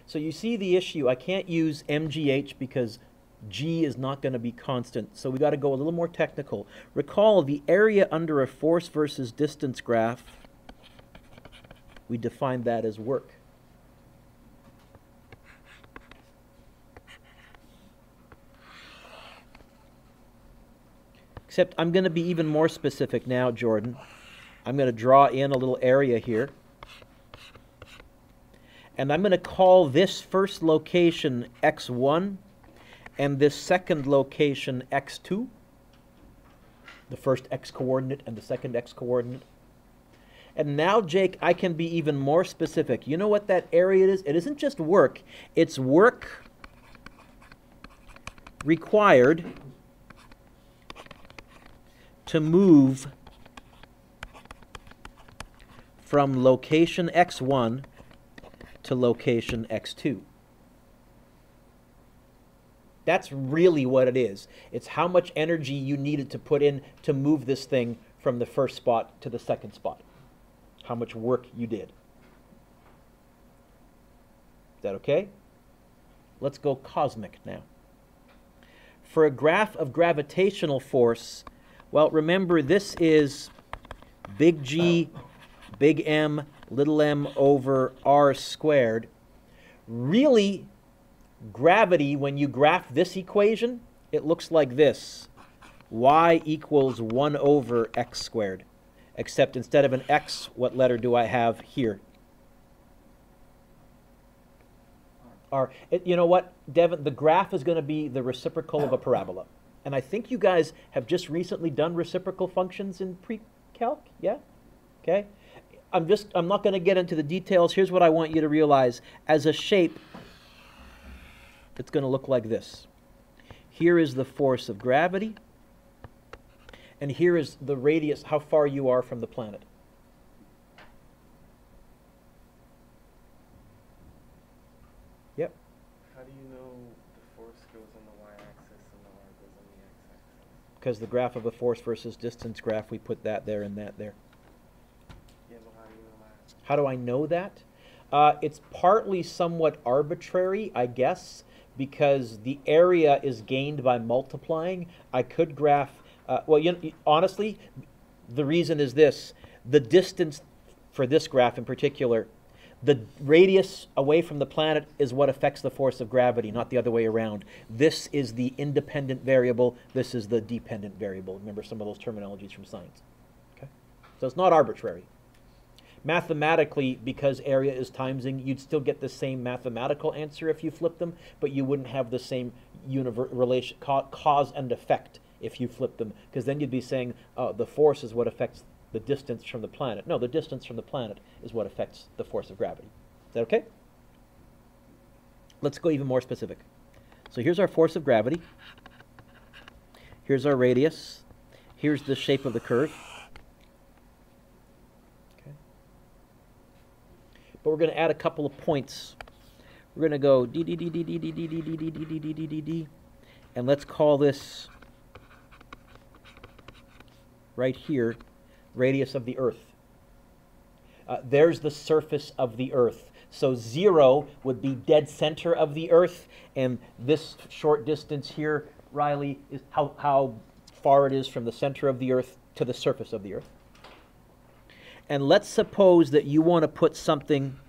So you see the issue. I can't use mgh because g is not going to be constant. So we got to go a little more technical. Recall the area under a force versus distance graph, we defined that as work. Except I'm going to be even more specific now, Jordan. I'm going to draw in a little area here. And I'm going to call this first location x1 and this second location x2. The first x-coordinate and the second x-coordinate. And now, Jake, I can be even more specific. You know what that area is? It isn't just work. It's work required to move from location x1 to location x2. That's really what it is. It's how much energy you needed to put in to move this thing from the first spot to the second spot. How much work you did. Is that okay? Let's go cosmic now. For a graph of gravitational force, well, remember this is big G, big M, little m over r squared. Really, gravity, when you graph this equation, it looks like this. Y equals 1 over x squared. Except instead of an x, what letter do I have here? R. You know what, Devin? The graph is going to be the reciprocal of a parabola. And I think you guys have just recently done reciprocal functions in pre-calc, yeah? Okay? I'm not going to get into the details. Here's what I want you to realize. As a shape, it's going to look like this. Here is the force of gravity. And here is the radius, how far you are from the planet. Yep. How do you know the force goes on the y-axis and the y goes on the x-axis? Because the graph of a force versus distance graph, we put that there and that there. Yeah, but how do you know that? How do I know that? It's partly somewhat arbitrary, I guess, because the area is gained by multiplying. I could graph... well, honestly, the reason is this. The distance for this graph in particular, the radius away from the planet is what affects the force of gravity, not the other way around. This is the independent variable. This is the dependent variable. Remember some of those terminologies from science. Okay? So it's not arbitrary. Mathematically, because area is timesing, you'd still get the same mathematical answer if you flip them, but you wouldn't have the same relation, cause and effect if you flip them, because then you'd be saying the force is what affects the distance from the planet. No, the distance from the planet is what affects the force of gravity. Is that okay? Let's go even more specific. So here's our force of gravity. Here's our radius. Here's the shape of the curve. Okay. But we're going to add a couple of points. We're going to go d d d d d d d d d d d d d d d d, and let's call this right here, radius of the Earth. There's the surface of the Earth. So 0 would be dead center of the Earth, and this short distance here, Riley, is how far it is from the center of the Earth to the surface of the Earth. And let's suppose that you want to put something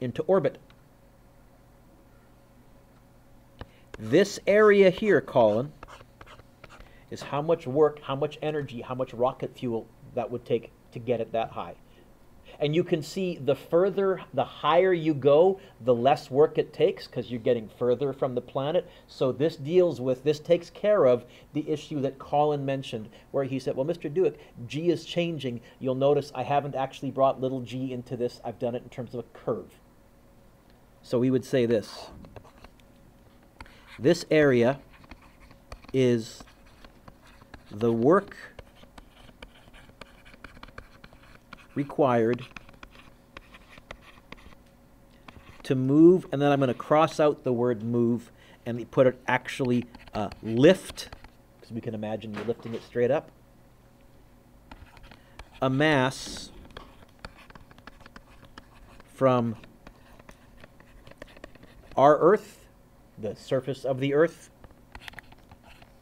into orbit. This area here, Colin, is how much work, how much energy, how much rocket fuel that would take to get it that high. And you can see the higher you go, the less work it takes because you're getting further from the planet. So this takes care of the issue that Colin mentioned, where he said, well, Mr. Dewick, G is changing. You'll notice I haven't actually brought little g into this. I've done it in terms of a curve. So we would say this. This area is the work required to move, and then I'm going to cross out the word move and put it actually lift, because we can imagine you're lifting it straight up, a mass from our Earth, the surface of the Earth,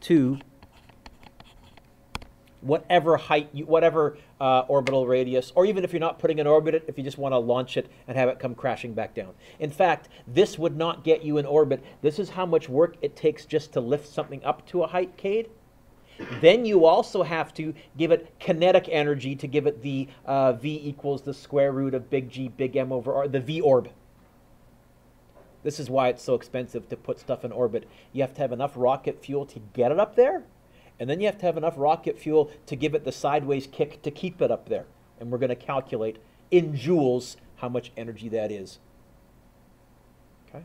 to whatever height, whatever orbital radius, or even if you're not putting an orbit, if you just want to launch it and have it come crashing back down. In fact, this would not get you in orbit. This is how much work it takes just to lift something up to a height, Cade. Then you also have to give it kinetic energy to give it the V equals the square root of big G, big M over R, the V orb. This is why it's so expensive to put stuff in orbit. You have to have enough rocket fuel to get it up there, and then you have to have enough rocket fuel to give it the sideways kick to keep it up there. And we're going to calculate in joules how much energy that is. Okay?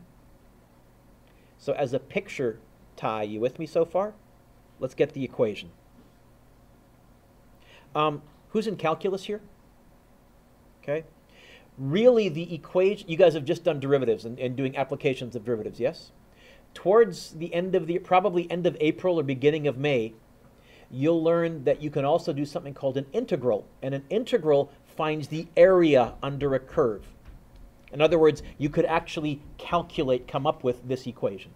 So as a picture tie, you with me so far? Let's get the equation. Who's in calculus here? Okay. Really, the equation, you guys have just done derivatives and doing applications of derivatives, yes? Towards the end of the, probably end of April or beginning of May, you'll learn that you can also do something called an integral. And an integral finds the area under a curve. In other words, you could actually calculate, come up with this equation.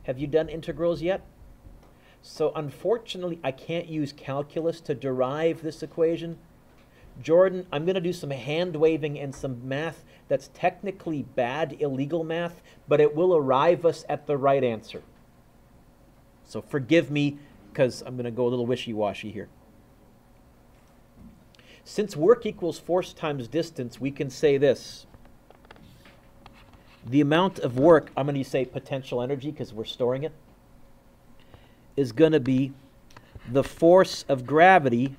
Have you done integrals yet? So unfortunately, I can't use calculus to derive this equation. Jordan, I'm going to do some hand waving and some math that's technically bad, illegal math, but it will arrive us at the right answer. So forgive me, because I'm going to go a little wishy-washy here. Since work equals force times distance, we can say this. The amount of work, I'm going to say potential energy because we're storing it, is going to be the force of gravity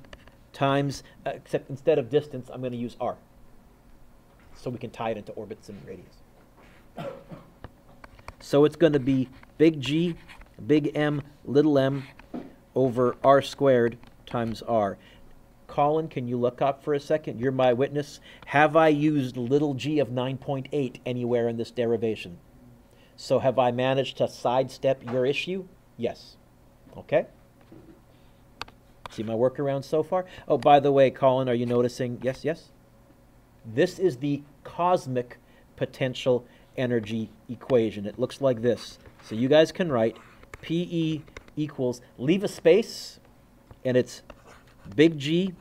times, except instead of distance, I'm going to use r. So we can tie it into orbits and radius. So it's going to be big G, big M, little m, over r squared times r. Colin, can you look up for a second? You're my witness. Have I used little g of 9.8 anywhere in this derivation? So have I managed to sidestep your issue? Yes. Okay. See my workaround so far? Oh, by the way, Colin, are you noticing? Yes, yes? This is the cosmic potential energy equation. It looks like this. So you guys can write PE equals, leave a space, and it's big G,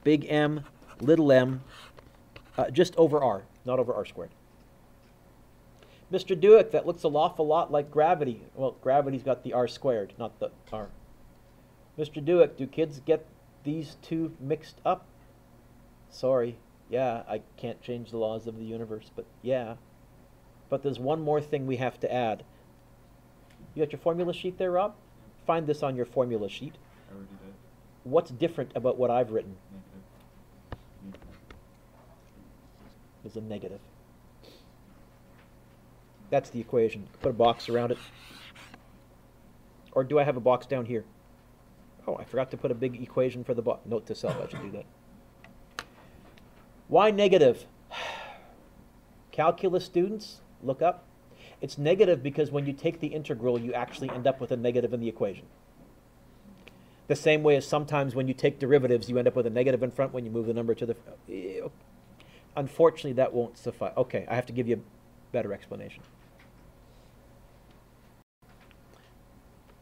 big M, little m, just over r, not over r squared. Mr. Dewick, that looks an awful lot like gravity. Well, gravity's got the r squared, not the r. Mr. Dewick, do kids get these two mixed up? Sorry. Yeah, I can't change the laws of the universe, but yeah. But there's one more thing we have to add. You got your formula sheet there, Rob? Find this on your formula sheet. I already did. What's different about what I've written? Negative. There's a negative. That's the equation. Put a box around it. Or do I have a box down here? Oh, I forgot to put a big equation for the box. Note to self, I should do that. Why negative? Calculus students, look up. It's negative because when you take the integral, you actually end up with a negative in the equation. The same way as sometimes when you take derivatives, you end up with a negative in front when you move the number to the... Unfortunately, that won't suffice. Okay, I have to give you a better explanation.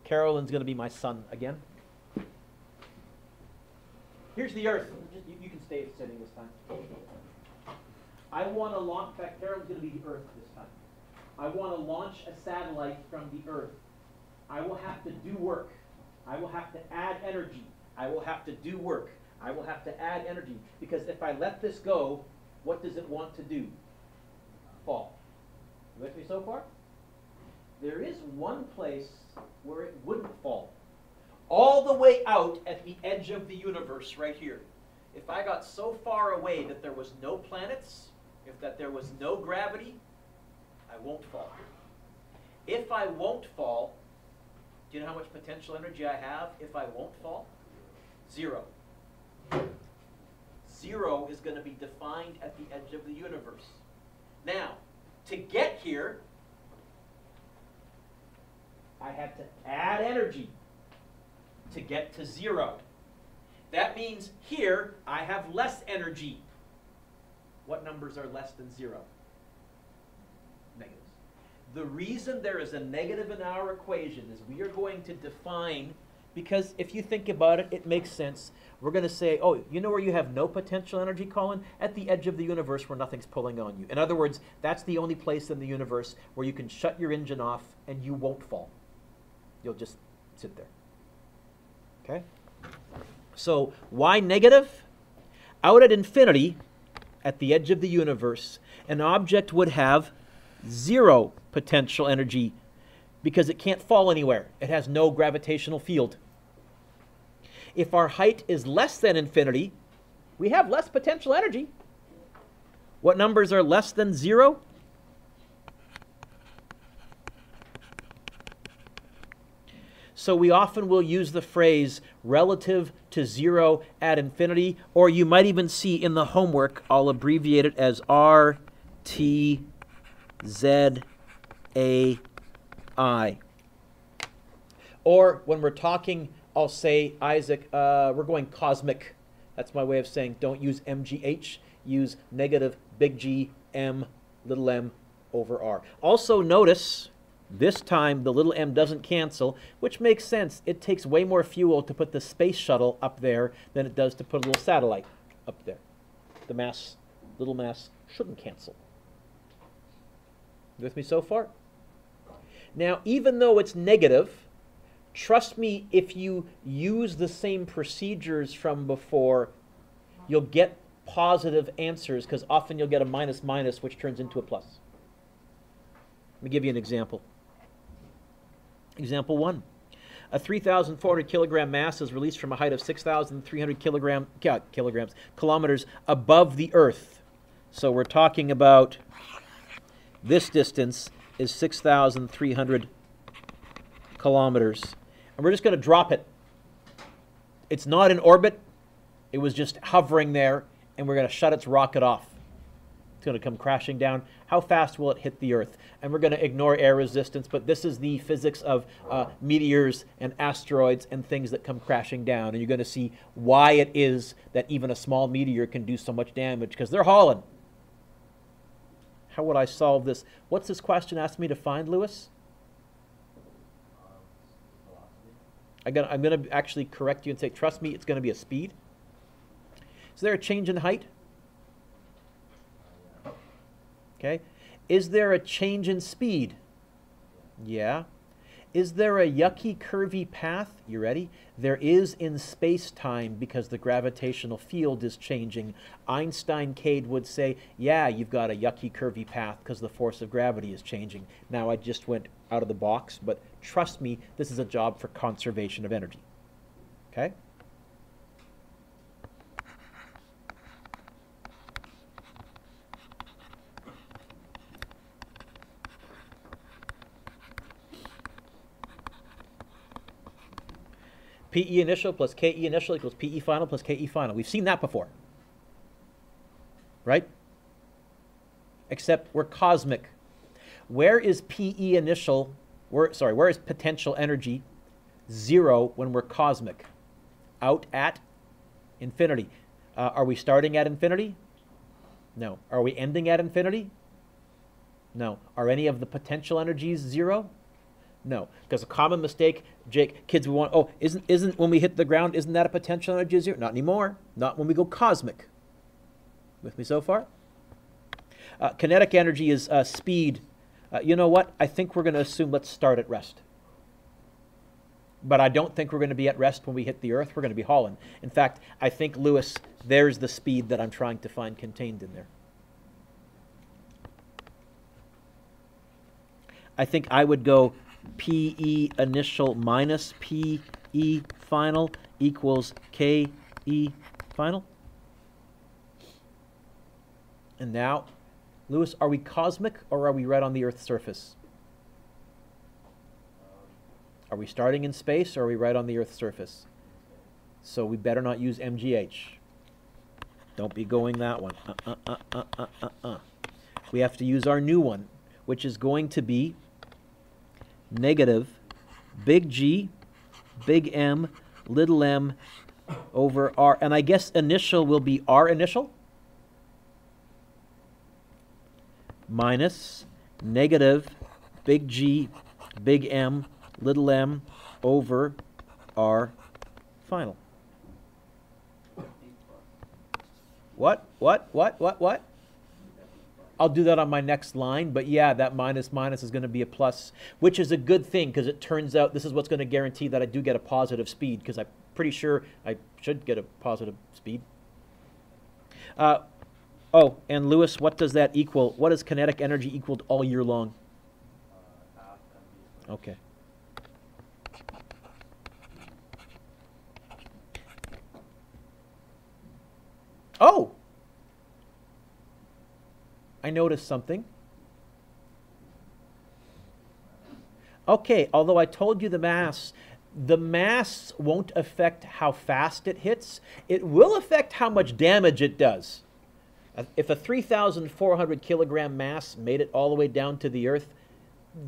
Carolyn's going to be my son again. Here's the Earth. You can stay sitting this time. I want to launch, in fact, Carolyn's going to be the Earth this time. I want to launch a satellite from the Earth. I will have to do work. I will have to add energy. I will have to do work. I will have to add energy. Because if I let this go, what does it want to do? Fall. You with me so far? There is one place where it wouldn't fall. All the way out at the edge of the universe, right here. If I got so far away that there was no planets, that there was no gravity, I won't fall. If I won't fall, do you know how much potential energy I have if I won't fall? 0. 0 is going to be defined at the edge of the universe. Now, to get here, I had to add energy to get to 0. That means here I have less energy. What numbers are less than 0? Negatives. The reason there is a negative in our equation is we are going to define, because if you think about it, it makes sense. We're going to say, oh, you know where you have no potential energy, Colin? At the edge of the universe where nothing's pulling on you. In other words, that's the only place in the universe where you can shut your engine off and you won't fall. You'll just sit there. Okay? So why negative? Out at infinity, at the edge of the universe, an object would have 0 potential energy because it can't fall anywhere. It has no gravitational field. If our height is less than infinity, we have less potential energy. What numbers are less than 0? So we often will use the phrase relative to 0 at infinity, or you might even see in the homework, I'll abbreviate it as RTZAI. Or when we're talking, I'll say, Isaac, we're going cosmic. That's my way of saying don't use MGH, use negative big G M little m over R. Also notice, this time the little m doesn't cancel, which makes sense. It takes way more fuel to put the space shuttle up there than it does to put a little satellite up there. The mass, little mass, shouldn't cancel. You with me so far? Now, even though it's negative, trust me, if you use the same procedures from before, you'll get positive answers, because often you'll get a minus minus, which turns into a plus. Let me give you an example. Example 1. A 3,400 kilogram mass is released from a height of 6,300 kilometers above the Earth. So we're talking about this distance is 6,300 kilometers. And we're just going to drop it. It's not in orbit. It was just hovering there, and we're going to shut its rocket off. It's going to come crashing down. How fast will it hit the Earth? And we're going to ignore air resistance, but this is the physics of meteors and asteroids and things that come crashing down. And you're going to see why it is that even a small meteor can do so much damage, because they're hauling. How would I solve this? What's this question asked me to find, Lewis? I'm going to actually correct you and say, trust me, it's going to be a speed. Is there a change in height? Okay. Is there a change in speed? Yeah. Is there a yucky, curvy path? You ready? There is in space-time because the gravitational field is changing. Einstein-Cade would say, yeah, you've got a yucky, curvy path because the force of gravity is changing. Now I just went out of the box, but trust me, this is a job for conservation of energy. Okay? PE initial plus KE initial equals PE final plus KE final. We've seen that before, right? Except we're cosmic. Where is PE initial, where is potential energy 0 when we're cosmic? Out at infinity. Are we starting at infinity? No. Are we ending at infinity? No. Are any of the potential energies 0? No, because a common mistake, Jake, kids will want, oh, isn't when we hit the ground, isn't that a potential energy 0? Not anymore. Not when we go cosmic. With me so far? Kinetic energy is speed. You know what? I think we're going to assume let's start at rest. But I don't think we're going to be at rest when we hit the Earth. We're going to be hauling. In fact, I think, Lewis, there's the speed that I'm trying to find contained in there. I think I would go PE initial minus PE final equals KE final. And now, Lewis, are we cosmic or are we right on the Earth's surface? Are we starting in space or are we right on the Earth's surface? So we better not use MGH. Don't be going that one. We have to use our new one, which is going to be negative big G, big M, little m over R. And I guess initial will be R initial? minus negative big G, big M, little m over R final. What? I'll do that on my next line, but yeah, that minus minus is going to be a plus, which is a good thing because it turns out this is what's going to guarantee that I do get a positive speed because I'm pretty sure I should get a positive speed. Oh, and Lewis, what does that equal? What is kinetic energy equaled all year long? Half mv². Okay. Oh! I noticed something. Okay, although I told you the mass won't affect how fast it hits. It will affect how much damage it does. If a 3,400 kilogram mass made it all the way down to the Earth,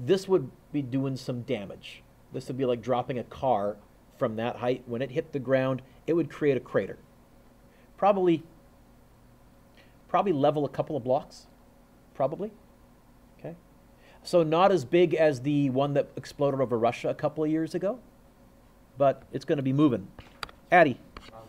this would be doing some damage. This would be like dropping a car from that height. When it hit the ground, it would create a crater. Probably level a couple of blocks. Probably. Okay. So not as big as the one that exploded over Russia a couple of years ago, but it's going to be moving. Addy.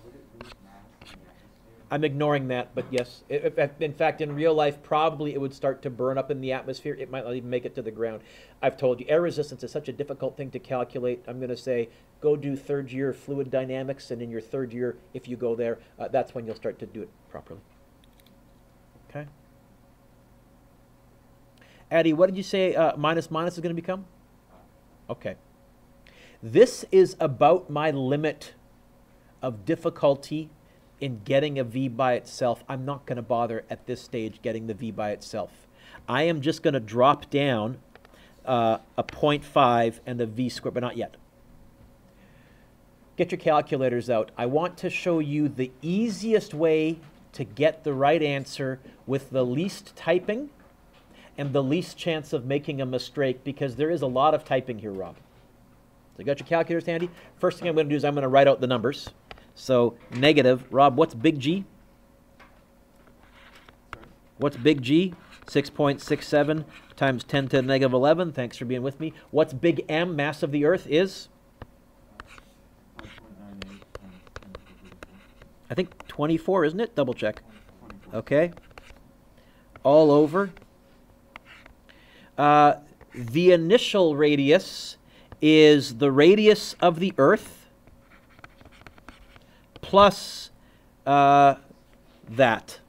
Would it lose mass in the atmosphere? I'm ignoring that, but yes. In fact, in real life, probably it would start to burn up in the atmosphere. It might not even make it to the ground. I've told you, air resistance is such a difficult thing to calculate. I'm going to say, go do third year fluid dynamics, and in your third year, if you go there, that's when you'll start to do it properly. Okay. Addy, what did you say minus minus is going to become? Okay. This is about my limit of difficulty in getting a V by itself. I'm not going to bother at this stage getting the V by itself. I am just going to drop down a 0.5 and a V squared, but not yet. Get your calculators out. I want to show you the easiest way to get the right answer with the least typing and the least chance of making a mistake, because there is a lot of typing here, Rob. So you got your calculators handy? First thing I'm going to do is I'm going to write out the numbers. So negative, Rob, what's big G? What's big G? 6.67 times 10 to the negative 11. Thanks for being with me. What's big M, mass of the Earth, is? 5.98 times 10 to the 34. I think 24, isn't it? Double check. 24. Okay. All over. The initial radius is the radius of the Earth plus that.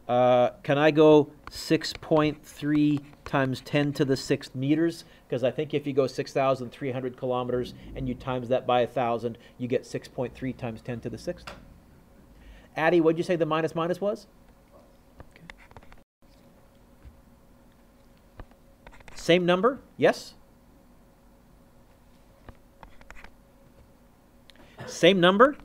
Can I go 6.3 times 10 to the 6th meters? Because I think if you go 6,300 kilometers and you times that by 1,000, you get 6.3 times 10 to the 6th. Addy, what did you say the minus minus was? Same number? Yes? Same number?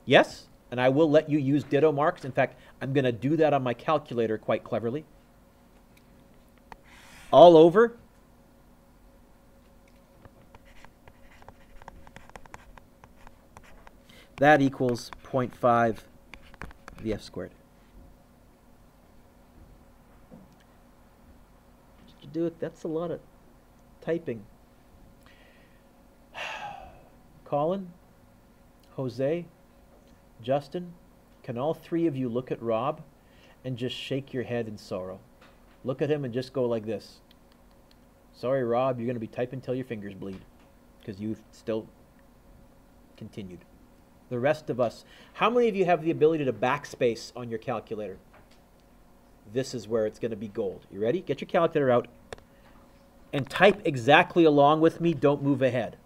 Yes? And I will let you use ditto marks. In fact, I'm going to do that on my calculator quite cleverly. All over. That equals 0.5 VF squared. Do it. That's a lot of typing. Colin, Jose, Justin, can all three of you look at Rob and just shake your head in sorrow? Look at him and just go like this. Sorry, Rob, you're going to be typing till your fingers bleed because you've still continued. The rest of us, how many of you have the ability to backspace on your calculator? This is where it's going to be gold. You ready? Get your calculator out and type exactly along with me. Don't move ahead.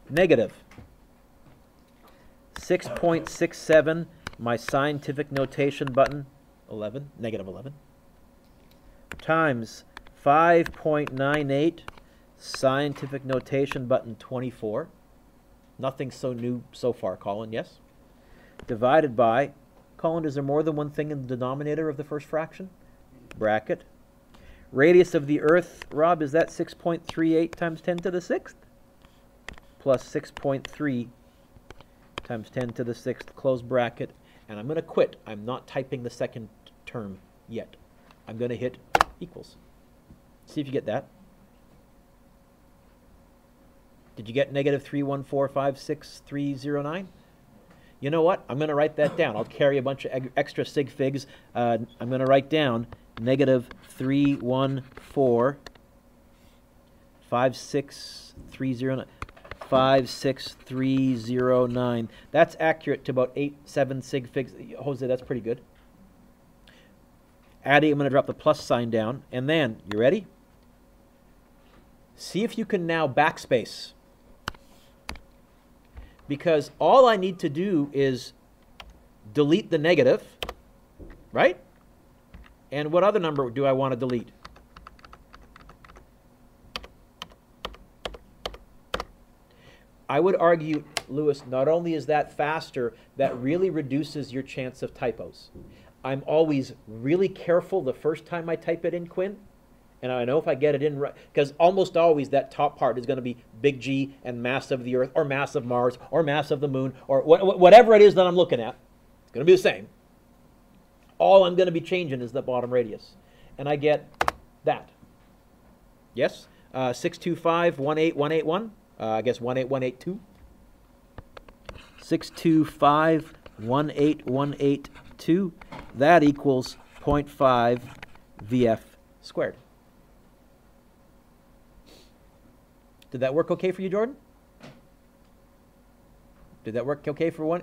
Negative 6.67, my scientific notation button, 11, negative 11, times 5.98, scientific notation button 24. Nothing so new so far, Colin, yes? Divided by, Colin, is there more than one thing in the denominator of the first fraction? Bracket. Radius of the Earth, Rob, is that 6.38 times 10 to the 6th? Plus 6.3 times 10 to the 6th, close bracket. And I'm going to quit. I'm not typing the second term yet. I'm going to hit equals. See if you get that. Did you get negative 31456,309? You know what? I'm going to write that down. I'll carry a bunch of extra sig figs. I'm going to write down negative 31456,309. 56309. That's accurate to about 7 sig figs. Jose, that's pretty good. Addie, I'm going to drop the plus sign down. And then, you ready? See if you can now backspace. Because all I need to do is delete the negative, right? And what other number do I want to delete? I would argue, Lewis, not only is that faster, that really reduces your chance of typos. I'm always really careful the first time I type it in, Quinn. And I know if I get it in right, because almost always that top part is going to be big G and mass of the Earth, or mass of Mars, or mass of the Moon, or whatever it is that I'm looking at. It's going to be the same. All I'm going to be changing is the bottom radius. And I get that. Yes? 625-18181. I guess 18182. 625-18182. That equals 0.5 VF squared. Did that work okay for you, Jordan? Did that work okay for one?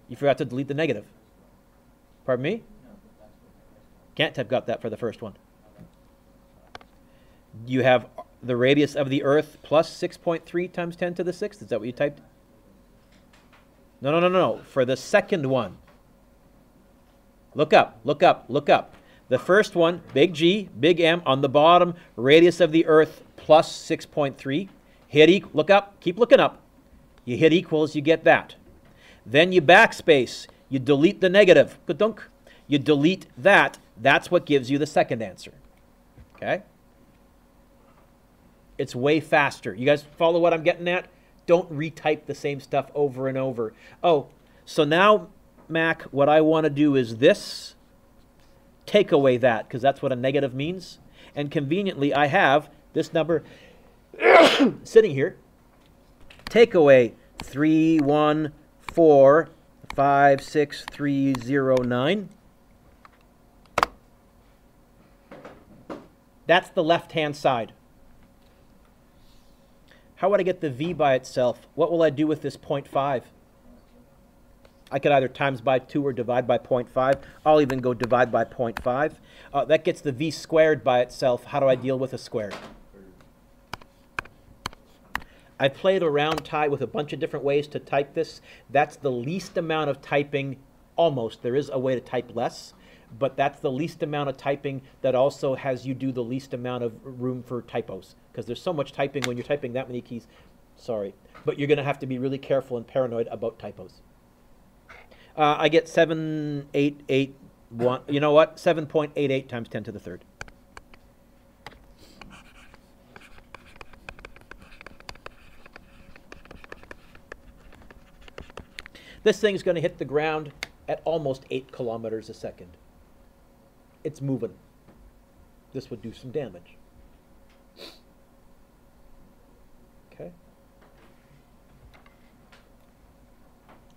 You forgot to delete the negative. Pardon me? Can't have got that for the first one. You have the radius of the Earth plus 6.3 times 10 to the 6th. Is that what you typed? No. For the second one. Look up. The first one, big G, big M, on the bottom, radius of the Earth plus 6.3. Look up, keep looking up. You hit equals, you get that. Then you backspace, you delete the negative. Ka-dunk. You delete that. That's what gives you the second answer. Okay? It's way faster. You guys follow what I'm getting at? Don't retype the same stuff over and over. Oh, so now, Mac, what I want to do is this. Take away that, because that's what a negative means. And conveniently, I have this number sitting here. Take away 31456,309. That's the left-hand side. How would I get the V by itself? What will I do with this 0.5? I could either times by 2 or divide by 0.5. I'll even go divide by 0.5. That gets the V squared by itself. How do I deal with a squared? I played around, Ty, with a bunch of different ways to type this. That's the least amount of typing, almost. There is a way to type less, but that's the least amount of typing that also has you do the least amount of room for typos, because there's so much typing when you're typing that many keys. Sorry. But you're going to have to be really careful and paranoid about typos. I get 7.881. You know what? 7.88 times 10 to the third. This thing's going to hit the ground at almost 8 kilometers a second. It's moving. This would do some damage. Okay. Is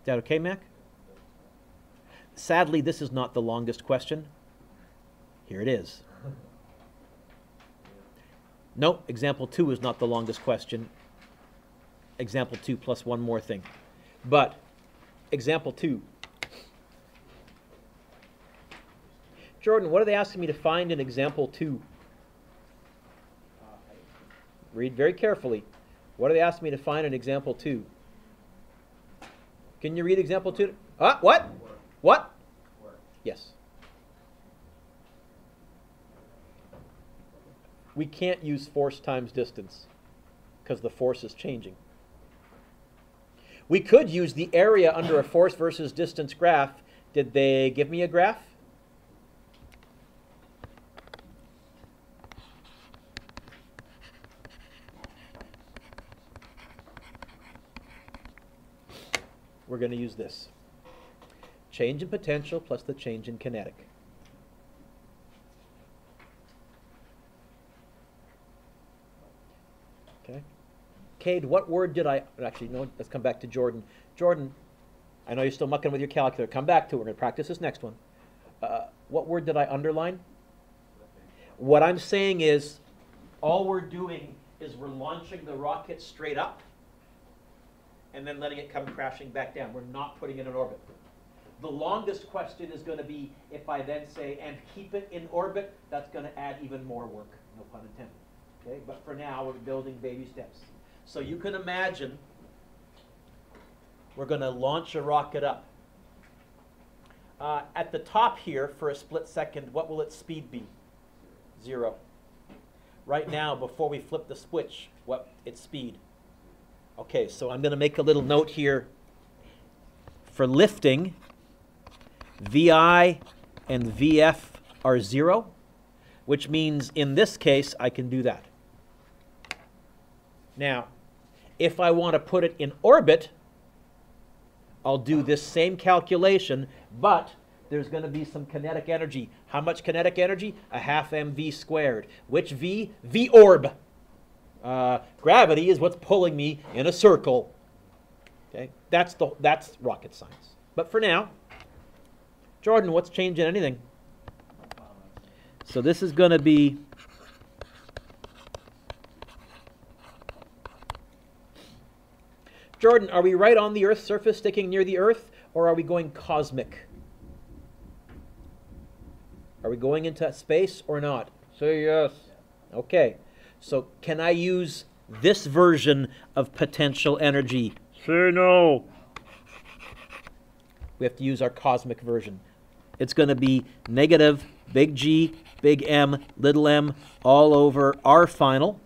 that okay, Mac? Sadly, this is not the longest question. Here it is. No, example 2 is not the longest question. Example 2 plus one more thing. But example 2. Jordan, what are they asking me to find in example 2? Read very carefully. What are they asking me to find in example 2? Can you read example 2? What? What? Yes. We can't use force times distance because the force is changing. We could use the area under a force versus distance graph. Did they give me a graph? We're going to use this. Change in potential plus the change in kinetic. Cade, what word did I... Actually, no, let's come back to Jordan. Jordan, I know you're still mucking with your calculator. Come back to it. We're going to practice this next one. What word did I underline? What I'm saying is, all we're doing is we're launching the rocket straight up and then letting it come crashing back down. We're not putting it in orbit. The longest question is going to be if I then say, and keep it in orbit, that's going to add even more work, no pun intended. Okay? But for now, we're building baby steps. So you can imagine we're going to launch a rocket up. At the top here, for a split second, what will its speed be? 0. Right now, before we flip the switch, what its speed? Okay, so I'm going to make a little note here. For lifting, VI and VF are 0, which means in this case, I can do that. Now, if I want to put it in orbit, I'll do this same calculation, but there's going to be some kinetic energy. How much kinetic energy? A half mv squared. Which v? V orb. Gravity is what's pulling me in a circle. Okay, that's rocket science. But for now, Jordan, what's changing anything? So this is going to be Jordan, are we right on the Earth's surface, sticking near the Earth, or are we going cosmic? Are we going into space or not? Say yes. Okay. So can I use this version of potential energy? Say no. We have to use our cosmic version. It's going to be negative big G, big M, little m, all over R final,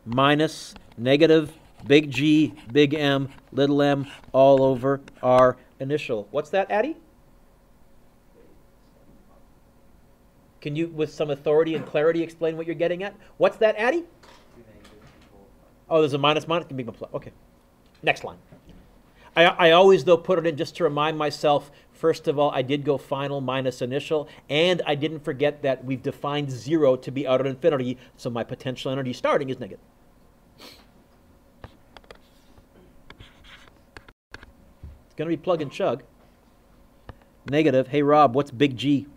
minus negative big G, big M, little m, all over R initial. What's that, Addie? Can you, with some authority and clarity, explain what you're getting at? What's that, Addie? Oh, there's a minus, can be a plus. Okay. Next line. I always, though, put it in just to remind myself, first of all, I did go final minus initial, and I didn't forget that we've defined 0 to be out at infinity, so my potential energy starting is negative. It's going to be plug and chug. Negative. Hey, Rob, what's big G?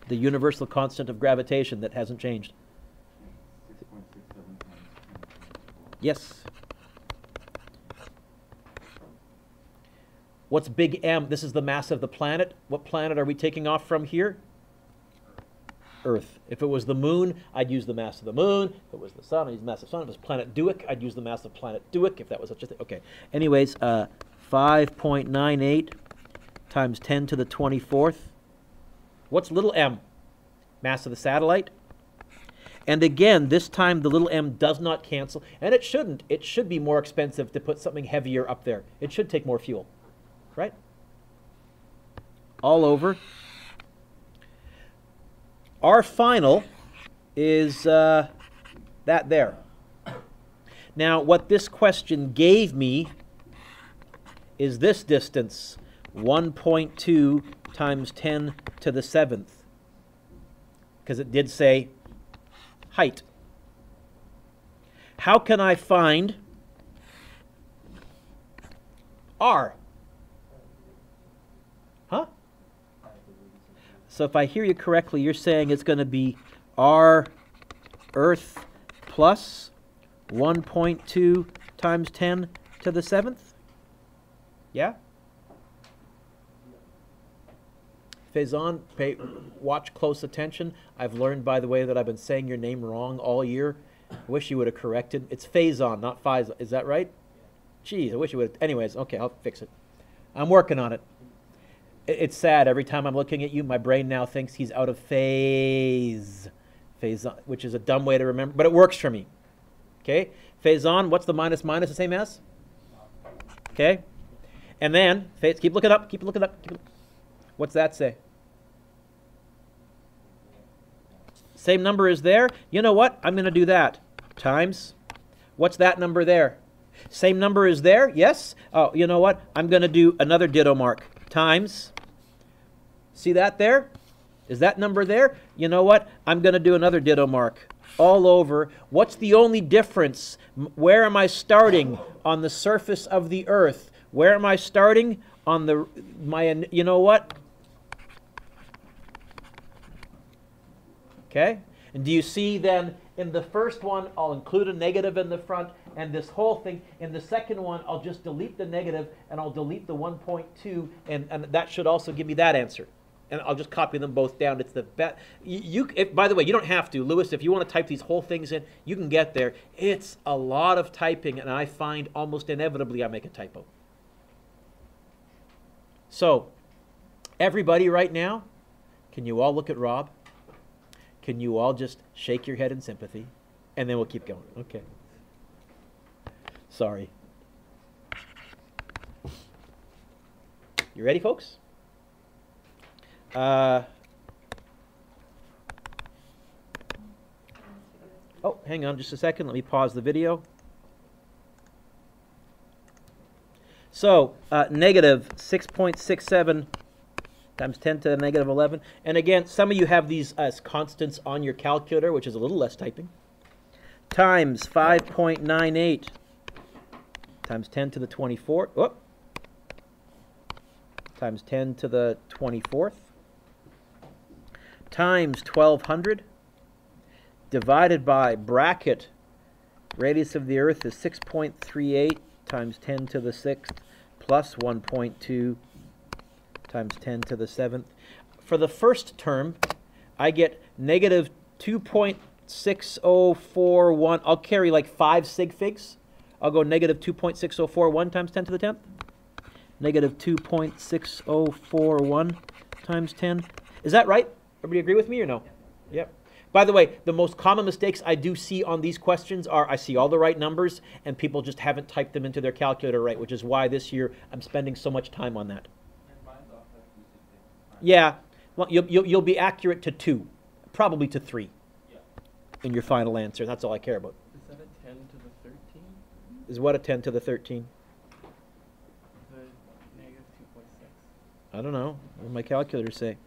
The universal constant of gravitation that hasn't changed. 6.67 times 10 to the 4. Yes. What's big M? This is the mass of the planet. What planet are we taking off from here? Earth. If it was the moon, I'd use the mass of the moon. If it was the sun, I'd use the mass of the sun. If it was planet Duick, I'd use the mass of planet Duick, if that was such a thing. Okay. Anyways, 5.98 times 10 to the 24th. What's little m? Mass of the satellite. And again, this time the little m does not cancel, and it shouldn't. It should be more expensive to put something heavier up there. It should take more fuel, right? All over. Our final is that there. Now, what this question gave me is this distance, 1.2 times 10 to the 7th, because it did say height. How can I find R? Huh? So if I hear you correctly, you're saying it's going to be R Earth plus 1.2 times 10 to the 7th? Yeah? Faison, watch close attention. I've learned, by the way, that I've been saying your name wrong all year. I wish you would have corrected. It's Faison, not Faison. Is that right? Geez, I wish you would have. Anyways, okay, I'll fix it. I'm working on it. It's sad. Every time I'm looking at you, my brain now thinks he's out of phase. Faison, which is a dumb way to remember, but it works for me. Okay? Faison, what's the minus minus the same as? Okay? And then, keep looking up, keep looking up. What's that say? Same number is there. You know what? I'm going to do that. Times. What's that number there? Same number is there. Yes? Oh, you know what? I'm going to do another ditto mark. Times. See that there? Is that number there? You know what? I'm going to do another ditto mark all over. What's the only difference? Where am I starting? On the surface of the Earth. Where am I starting? On the, you know what? Okay? And do you see then, in the first one, I'll include a negative in the front, and this whole thing. In the second one, I'll just delete the negative, and I'll delete the 1.2, and that should also give me that answer. And I'll just copy them both down. It's the best. By the way, you don't have to. Lewis, if you want to type these whole things in, you can get there. It's a lot of typing, and I find almost inevitably I make a typo. So, everybody right now, can you all look at Rob? Can you all just shake your head in sympathy? And then we'll keep going. Okay. Sorry. You ready, folks? Oh, hang on just a second. Let me pause the video. So, negative 6.67 times 10 to the negative 11. And again, some of you have these as constants on your calculator, which is a little less typing. Times 5.98 times 10 to the 24th. Oh, times 10 to the 24th. Times 1200 divided by bracket radius of the Earth is 6.38 times 10 to the 6th plus 1.2 times 10 to the 7th. For the first term, I get negative 2.6041. I'll carry like 5 sig figs. I'll go negative 2.6041 times 10 to the 10th. Negative 2.6041 times 10. Is that right? Everybody agree with me or no? Yep. By the way, the most common mistakes I do see on these questions are I see all the right numbers and people just haven't typed them into their calculator right, which is why this year I'm spending so much time on that. Yeah. Well, you'll be accurate to 2, probably to 3 in your final answer. That's all I care about. Is that a 10 to the 13? Is what a 10 to the 13? The negative 2.6. I don't know. What does my calculator say?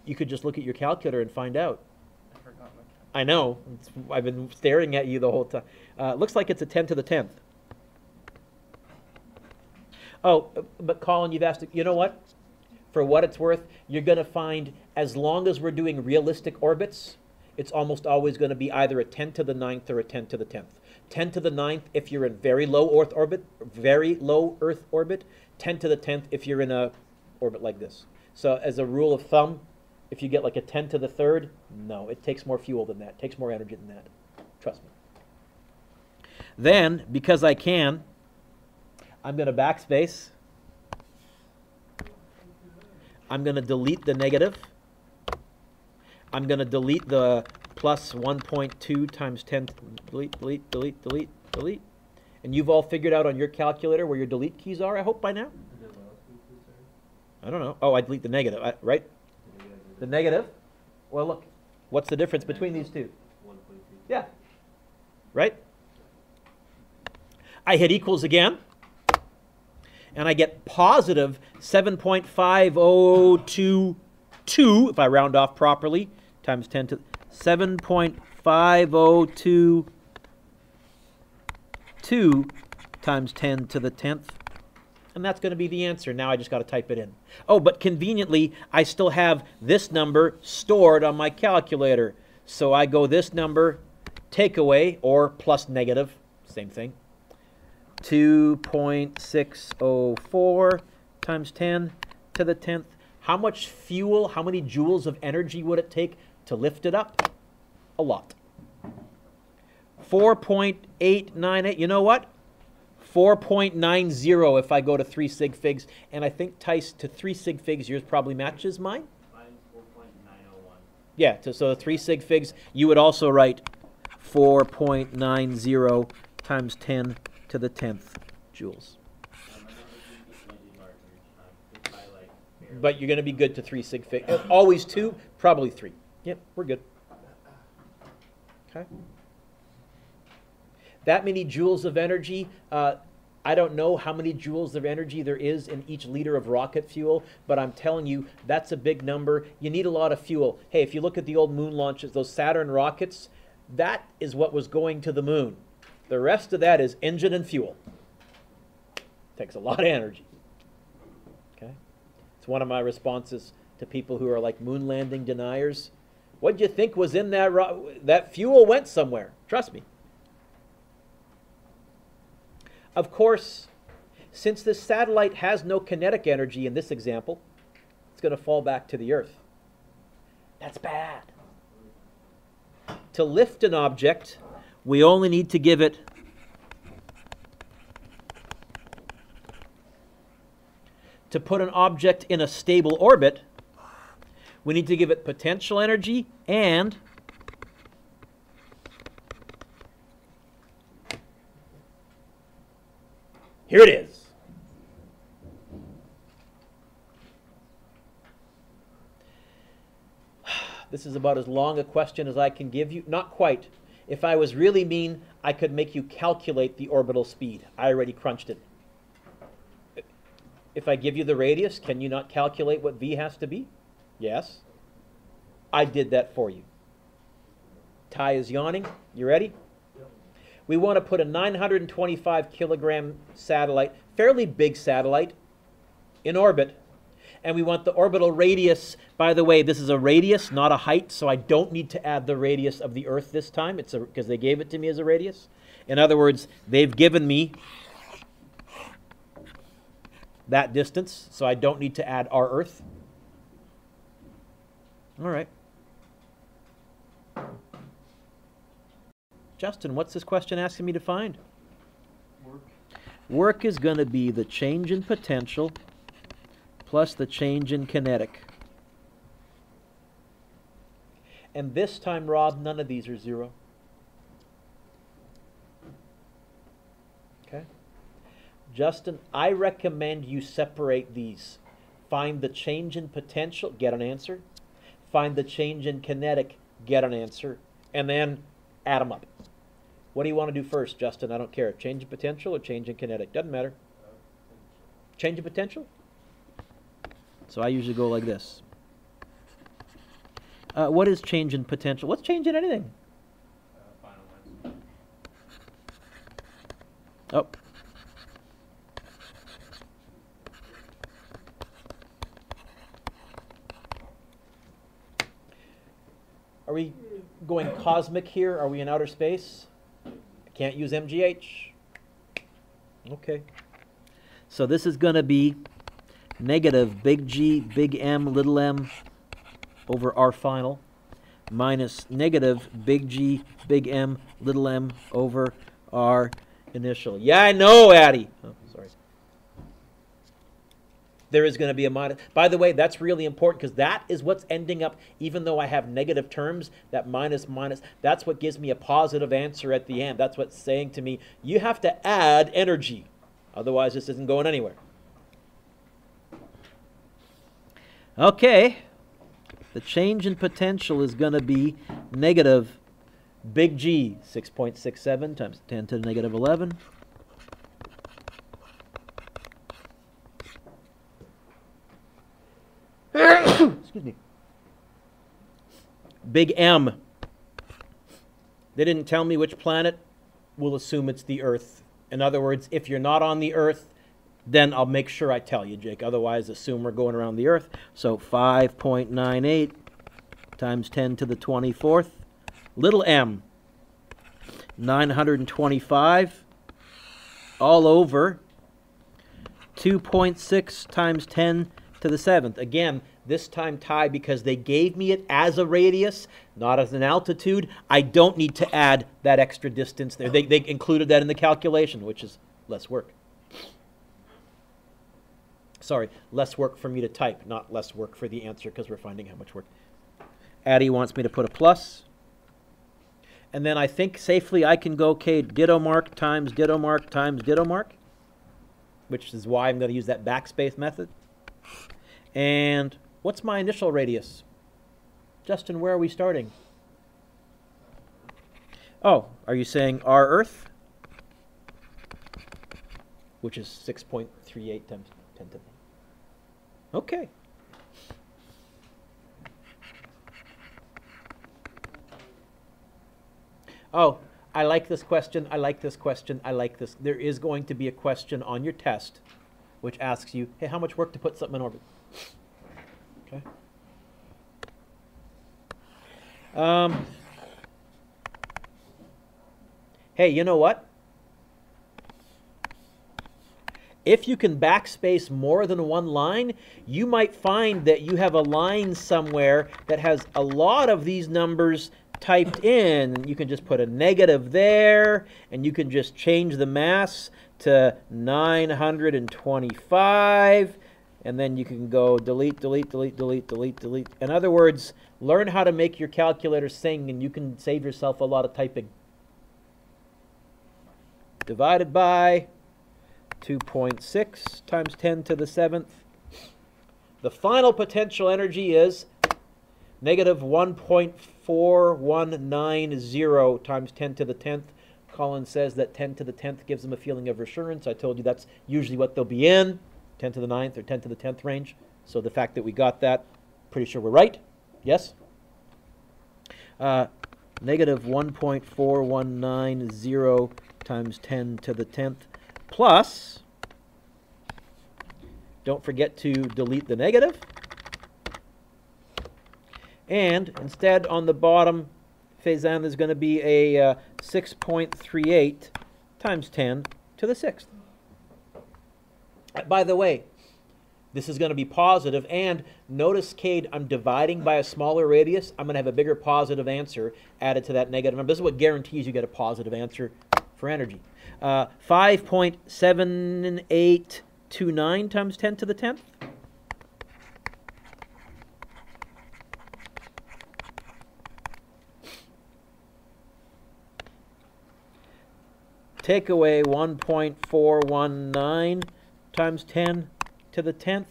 You could just look at your calculator and find out. I forgot my calculator. I know. I've been staring at you the whole time. Looks like it's a 10 to the 10th. Oh, but Colin, you've asked, you know what? For what it's worth, you're going to find, as long as we're doing realistic orbits, it's almost always going to be either a 10 to the 9th or a 10 to the 10th. 10 to the 9th if you're in very low Earth orbit, 10 to the 10th if you're in a orbit like this. So as a rule of thumb, if you get like a 10 to the 3rd, no, it takes more fuel than that. It takes more energy than that. Trust me. Then, because I can, I'm going to backspace. I'm going to delete the negative. I'm going to delete the plus 1.2 times 10. Delete, delete, delete, delete, delete. And you've all figured out on your calculator where your delete keys are, I hope, by now? I don't know. Oh, I delete the negative, right? The negative. Well, look. What's the difference between these two? 1.2. Yeah. Right? I hit equals again. And I get positive 7.5022, if I round off properly, times 10 to 7.5022 times 10 to the 10th. And that's going to be the answer. Now I just got to type it in. Oh, but conveniently, I still have this number stored on my calculator. So I go this number, take away, or plus negative, same thing. 2.604 times 10 to the 10th. How much fuel, how many joules of energy would it take to lift it up? A lot. 4.898. You know what? 4.90 if I go to 3 sig figs. And I think, Tice, to 3 sig figs, yours probably matches mine? Mine's 4.901. Yeah, so 3 sig figs, you would also write 4.90 times 10 to the 10th joules. But you're going to be good to 3 sig figs. Always 2, probably 3. Yep, we're good. Okay. That many joules of energy, I I don't know how many joules of energy there is in each liter of rocket fuel, but I'm telling you, that's a big number. You need a lot of fuel. Hey, if you look at the old moon launches, those Saturn rockets, that is what was going to the moon. The rest of that is engine and fuel. Takes a lot of energy. Okay? It's one of my responses to people who are like moon landing deniers. What do you think was in that fuel went somewhere? Trust me. Of course, since this satellite has no kinetic energy in this example, it's going to fall back to the Earth. That's bad. To lift an object, we only need to give it to put an object in a stable orbit, we need to give it potential energy and here it is. This is about as long a question as I can give you. Not quite. If I was really mean, I could make you calculate the orbital speed. I already crunched it. If I give you the radius, can you not calculate what v has to be? Yes. I did that for you. Ty is yawning. You ready? Yep. We want to put a 925 kilogram satellite, fairly big satellite, in orbit. And we want the orbital radius. By the way, this is a radius, not a height, so I don't need to add the radius of the Earth this time. It's because they gave it to me as a radius. In other words, they've given me that distance, so I don't need to add our Earth. All right. Justin, what's this question asking me to find? Work. Work is going to be the change in potential plus the change in kinetic. And this time, Rob, none of these are zero. Okay? Justin, I recommend you separate these. Find the change in potential, get an answer. Find the change in kinetic, get an answer. And then add them up. What do you want to do first, Justin? I don't care. Change in potential or change in kinetic? Doesn't matter. Change in potential? So I usually go like this. What is change in potential? What's change in anything? Final answer. Oh. Are we going cosmic here? Are we in outer space? I can't use MGH. Okay. So this is going to be negative big G, big M, little m over R final minus negative big G, big M, little m over R initial. Yeah, I know, Addie. Oh, sorry. There is going to be a minus. By the way, that's really important because that is what's ending up, even though I have negative terms, that minus, that's what gives me a positive answer at the end. That's what's saying to me, you have to add energy. Otherwise, this isn't going anywhere. Okay. The change in potential is going to be negative big G, 6.67 times 10 to the negative 11. Excuse me. Big M. They didn't tell me which planet. We'll assume it's the Earth. In other words, if you're not on the Earth, then I'll make sure I tell you, Jake. Otherwise, assume we're going around the Earth. So 5.98 times 10 to the 24th. Little m. 925 all over 2.6 times 10 to the 7th. Again, this time Ty, because they gave me it as a radius, not as an altitude, I don't need to add that extra distance there. They included that in the calculation, which is less work. Sorry, less work for me to type, not less work for the answer because we're finding how much work. Addie wants me to put a plus. And then I think safely I can go, okay, ditto mark times ditto mark times ditto mark, which is why I'm going to use that backspace method. And what's my initial radius? Justin, where are we starting? Oh, are you saying our Earth? which is 6.38 times 10 to the... Okay. Oh, I like this question, I like this question, I like this. There is going to be a question on your test which asks you, hey, how much work to put something in orbit? Okay. Hey, you know what? If you can backspace more than one line, you might find that you have a line somewhere that has a lot of these numbers typed in. You can just put a negative there, and you can just change the mass to 925, and then you can go delete, delete, delete, delete, delete, delete. In other words, learn how to make your calculator sing, and you can save yourself a lot of typing. Divided by 2.6 times 10 to the 7th. The final potential energy is negative 1.4190 times 10 to the 10th. Colin says that 10 to the 10th gives them a feeling of reassurance. I told you that's usually what they'll be in, 10 to the 9th or 10 to the 10th range. So the fact that we got that, pretty sure we're right. Yes? Negative 1.4190 times 10 to the 10th plus, don't forget to delete the negative, and instead on the bottom, Faizan, is going to be a 6.38 times 10 to the 6th. By the way, this is going to be positive, and notice, Cade, I'm dividing by a smaller radius. I'm going to have a bigger positive answer added to that negative number. This is what guarantees you get a positive answer for energy. 5.7829 times 10 to the 10th. Take away 1.419 times 10 to the 10th.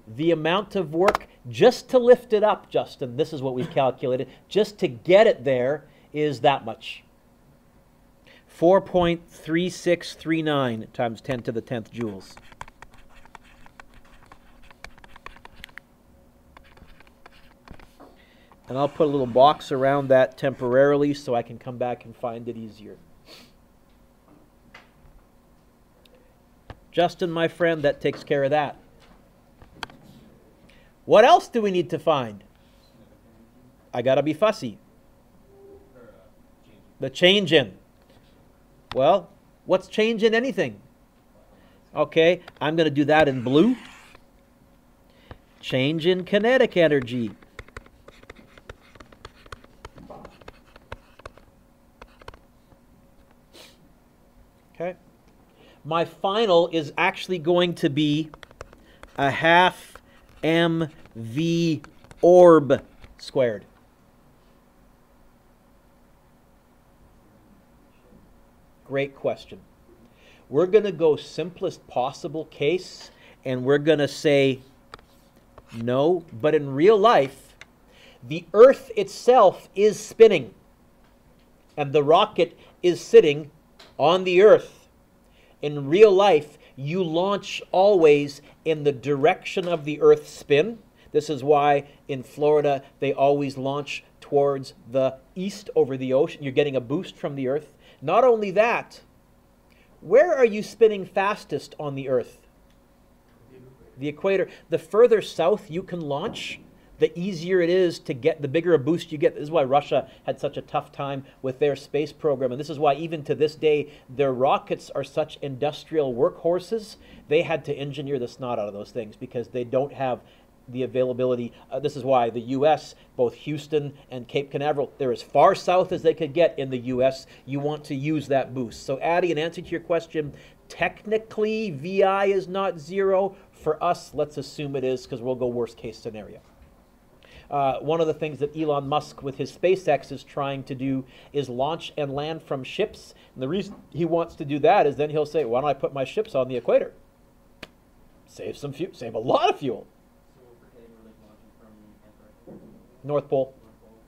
The amount of work just to lift it up, Justin, this is what we've calculated, just to get it there is that much. 4.3639 times 10 to the 10th joules. And I'll put a little box around that temporarily so I can come back and find it easier. Justin, my friend, that takes care of that. What else do we need to find? I gotta be fussy. The change in. Well, what's change in anything? Okay, I'm going to do that in blue. Change in kinetic energy. Okay. My final is actually going to be a half mv orb squared. Great question. We're going to go simplest possible case, and we're going to say no, but in real life, the Earth itself is spinning, and the rocket is sitting on the Earth. In real life, you launch always in the direction of the Earth's spin. This is why in Florida they always launch towards the east over the ocean. You're getting a boost from the Earth. Not only that, where are you spinning fastest on the Earth? The equator. The further south you can launch, the easier it is to get, the bigger a boost you get. This is why Russia had such a tough time with their space program. And this is why even to this day, their rockets are such industrial workhorses. They had to engineer the snot out of those things because they don't have the availability. This is why the U.S., both Houston and Cape Canaveral, they're as far south as they could get in the U.S. You want to use that boost. So Addie, in answer to your question, technically VI is not zero. For us, let's assume it is because we'll go worst case scenario. One of the things that Elon Musk with his SpaceX is trying to do is launch and land from ships. And the reason he wants to do that is then he'll say, why don't I put my ships on the equator? Save some fuel, save a lot of fuel. North Pole.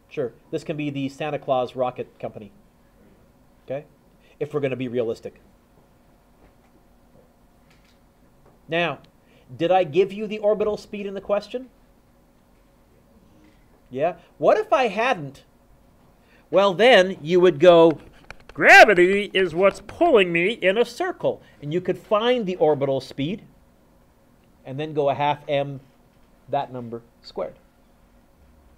Sure. This can be the Santa Claus rocket company. Okay? If we're going to be realistic. Now, did I give you the orbital speed in the question? Yeah? What if I hadn't? Well, then you would go, gravity is what's pulling me in a circle. And you could find the orbital speed and then go a half m that number squared.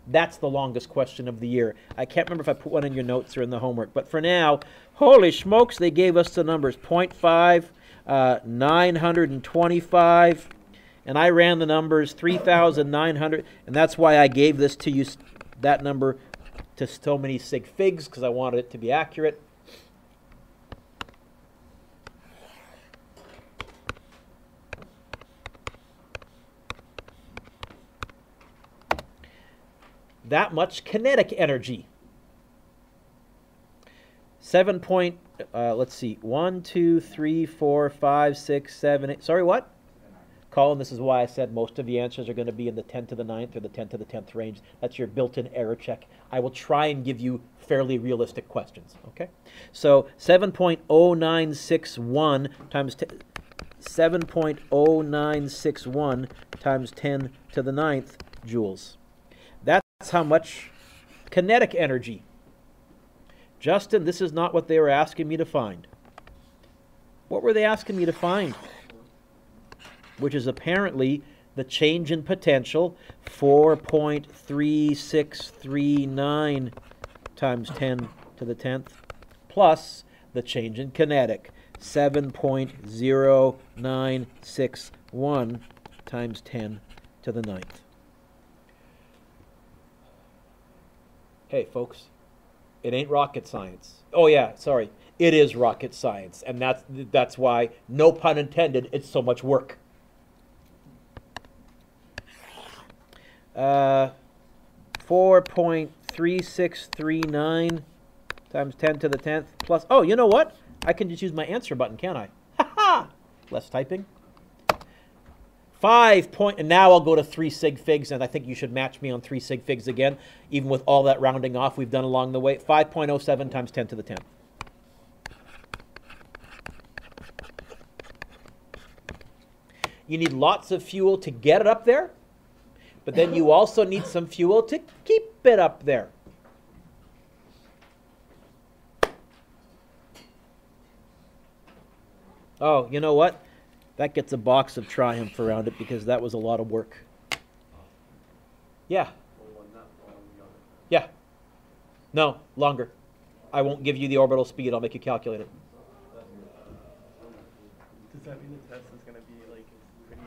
That's the longest question of the year. I can't remember if I put one in your notes or in the homework. But for now, holy smokes, they gave us the numbers 0.5, 925, and I ran the numbers 3,900. And that's why I gave this to you, that number, to so many sig figs, because I wanted it to be accurate. That much kinetic energy. 7 point, let's see, 1, 2, 3, 4, 5, 6, 7, 8. Sorry, what? Colin, this is why I said most of the answers are going to be in the 10 to the 9th or the 10 to the 10th range. That's your built-in error check. I will try and give you fairly realistic questions, okay? So 7.0961 times 10, 7.0961 times 10 to the 9th joules. That's how much kinetic energy. Justin, this is not what they were asking me to find. What were they asking me to find? Which is apparently the change in potential, 4.3639 times 10 to the 10th, plus the change in kinetic, 7.0961 times 10 to the 9th. Hey, folks, it ain't rocket science. Oh, yeah, sorry. It is rocket science, and that's why, no pun intended, it's so much work. 4.3639 times 10 to the 10th plus... Oh, you know what? I can just use my answer button, can't I? Ha-ha! Less typing. 5 point... And now I'll go to 3 sig figs, and I think you should match me on 3 sig figs again, even with all that rounding off we've done along the way. 5.07 times 10 to the 10th. You need lots of fuel to get it up there, but then you also need some fuel to keep it up there. Oh, you know what? That gets a box of Triumph around it because that was a lot of work. Yeah. Yeah. No, longer. I won't give you the orbital speed. I'll make you calculate it. Does that mean the test is going to be like pretty,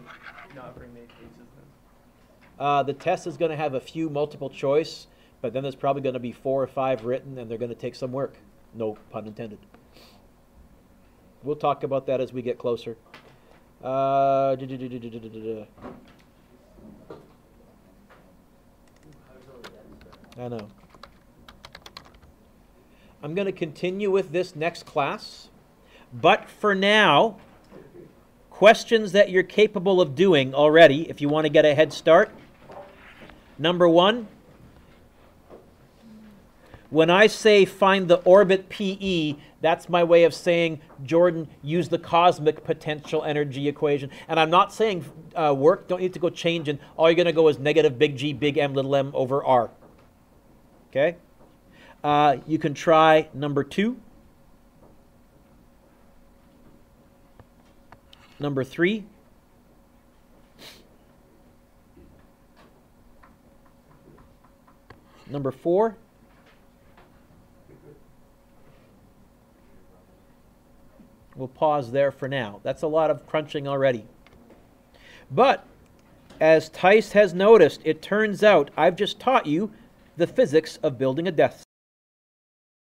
not very many pages then? The test is going to have a few multiple choice, but then there's probably going to be 4 or 5 written, and they're going to take some work. No pun intended. We'll talk about that as we get closer. I know. I'm going to continue with this next class, but for now, questions that you're capable of doing already, if you want to get a head start. Number 1, when I say find the orbit PE, that's my way of saying, Jordan, use the cosmic potential energy equation. And I'm not saying work, don't need to go change, and all you're going to go is negative big G, big M, little m over R. Okay? You can try number 2. Number 3. Number 4. We'll pause there for now. That's a lot of crunching already. But, as Tice has noticed, it turns out I've just taught you the physics of building a Death